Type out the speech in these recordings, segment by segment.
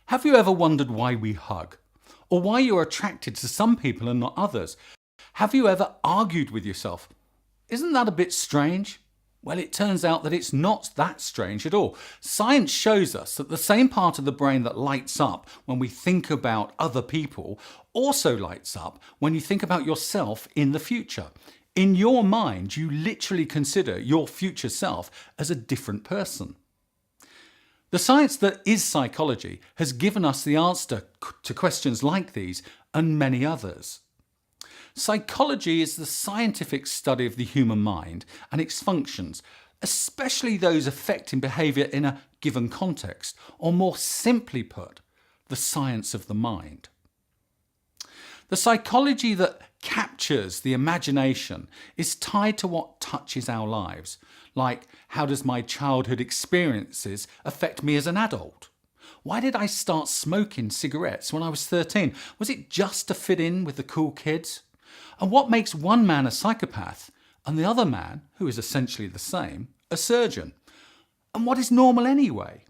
Have you ever wondered why we hug? Or why you're attracted to some people and not others? Have you ever argued with yourself? Isn't that a bit strange? Well, it turns out that it's not that strange at all. Science shows us that the same part of the brain that lights up when we think about other people also lights up when you think about yourself in the future. In your mind, you literally consider your future self as a different person. The science that is psychology has given us the answer to questions like these and many others. Psychology is the scientific study of the human mind and its functions, especially those affecting behaviour in a given context, or more simply put, the science of the mind. The psychology that captures the imagination is tied to what touches our lives, like how does my childhood experiences affect me as an adult? Why did I start smoking cigarettes when I was 13? Was it just to fit in with the cool kids? And what makes one man a psychopath and the other man, who is essentially the same, a surgeon? And what is normal anyway?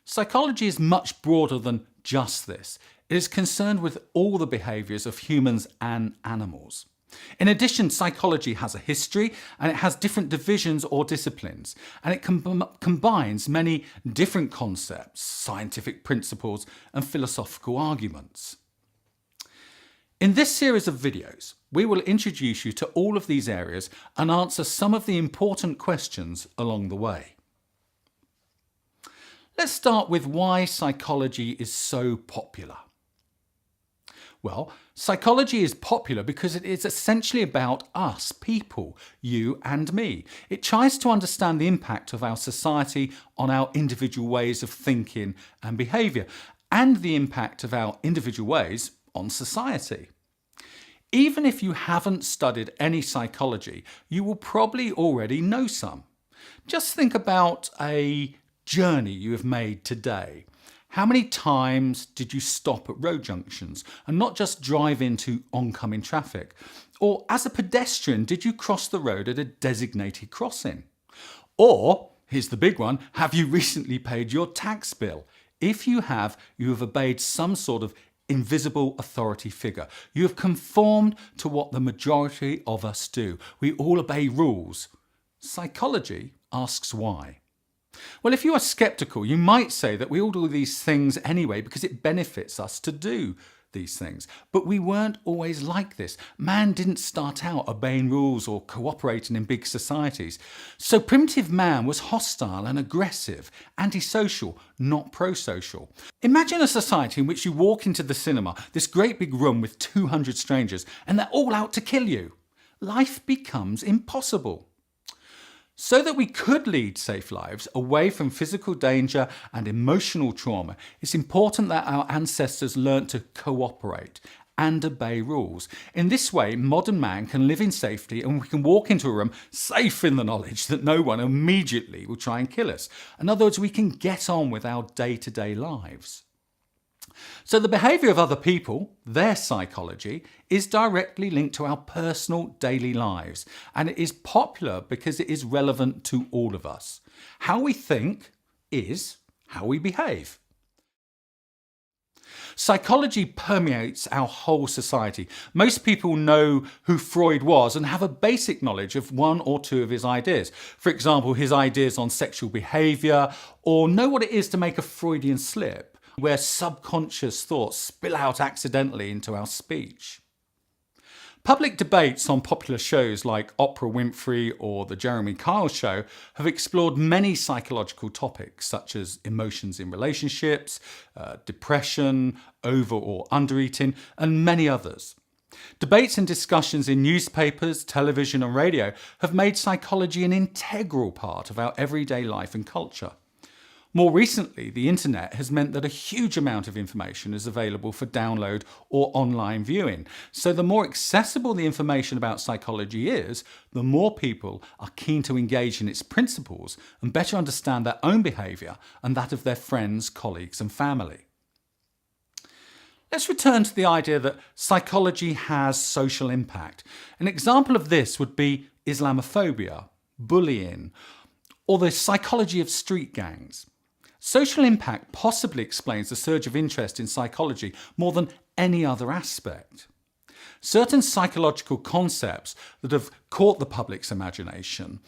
Psychology is much broader than just this. It is concerned with all the behaviours of humans and animals. In addition, psychology has a history and it has different divisions or disciplines, and it combines many different concepts, scientific principles and philosophical arguments. In this series of videos, we will introduce you to all of these areas and answer some of the important questions along the way. Let's start with why psychology is so popular. Well, psychology is popular because it is essentially about us, people, you and me. It tries to understand the impact of our society on our individual ways of thinking and behaviour, and the impact of our individual ways on society. Even if you haven't studied any psychology, you will probably already know some. Just think about a journey you have made today. How many times did you stop at road junctions and not just drive into oncoming traffic? Or as a pedestrian, did you cross the road at a designated crossing? Or, here's the big one, have you recently paid your tax bill? If you have obeyed some sort of invisible authority figure. You have conformed to what the majority of us do. We all obey rules. Psychology asks why. Well, if you are sceptical, you might say that we all do these things anyway because it benefits us to do these things. But we weren't always like this. Man didn't start out obeying rules or cooperating in big societies. So primitive man was hostile and aggressive, antisocial, not pro-social. Imagine a society in which you walk into the cinema, this great big room with 200 strangers, and they're all out to kill you. Life becomes impossible. So that we could lead safe lives away from physical danger and emotional trauma, it's important that our ancestors learnt to cooperate and obey rules. In this way, modern man can live in safety and we can walk into a room safe in the knowledge that no one immediately will try and kill us. In other words, we can get on with our day-to-day lives. So the behaviour of other people, their psychology, is directly linked to our personal daily lives, and it is popular because it is relevant to all of us. How we think is how we behave. Psychology permeates our whole society. Most people know who Freud was and have a basic knowledge of one or two of his ideas. For example, his ideas on sexual behaviour, or know what it is to make a Freudian slip, where subconscious thoughts spill out accidentally into our speech. Public debates on popular shows like Oprah Winfrey or The Jeremy Kyle Show have explored many psychological topics such as emotions in relationships, depression, over or undereating, and many others. Debates and discussions in newspapers, television and radio have made psychology an integral part of our everyday life and culture. More recently, the internet has meant that a huge amount of information is available for download or online viewing. So the more accessible the information about psychology is, the more people are keen to engage in its principles and better understand their own behaviour and that of their friends, colleagues and family. Let's return to the idea that psychology has social impact. An example of this would be Islamophobia, bullying, or the psychology of street gangs. Social impact possibly explains the surge of interest in psychology more than any other aspect. Certain psychological concepts that have caught the public's imagination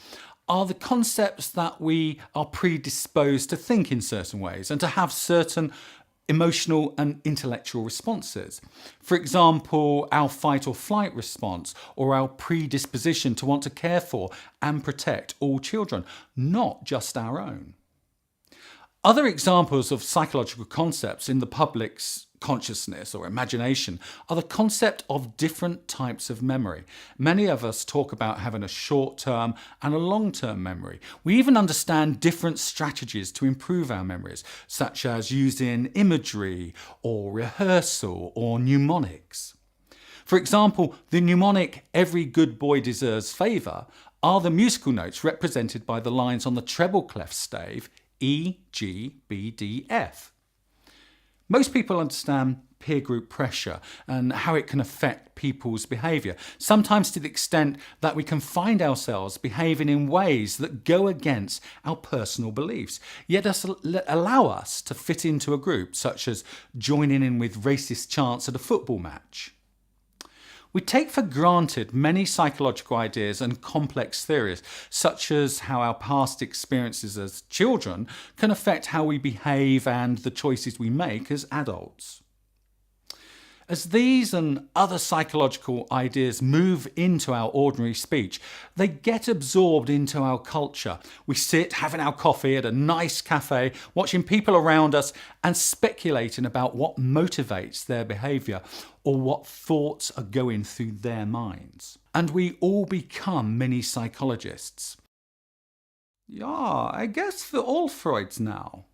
are the concepts that we are predisposed to think in certain ways and to have certain emotional and intellectual responses. For example, our fight or flight response, or our predisposition to want to care for and protect all children, not just our own. Other examples of psychological concepts in the public's consciousness or imagination are the concept of different types of memory. Many of us talk about having a short-term and a long-term memory. We even understand different strategies to improve our memories, such as using imagery or rehearsal or mnemonics. For example, the mnemonic "Every good boy deserves favour" are the musical notes represented by the lines on the treble clef stave E, G, B, D, F. Most people understand peer group pressure and how it can affect people's behaviour, sometimes to the extent that we can find ourselves behaving in ways that go against our personal beliefs, yet allow us to fit into a group, such as joining in with racist chants at a football match. We take for granted many psychological ideas and complex theories, such as how our past experiences as children can affect how we behave and the choices we make as adults. As these and other psychological ideas move into our ordinary speech, they get absorbed into our culture. We sit having our coffee at a nice cafe, watching people around us and speculating about what motivates their behaviour or what thoughts are going through their minds. And we all become mini psychologists. Yeah, I guess we're all Freuds now.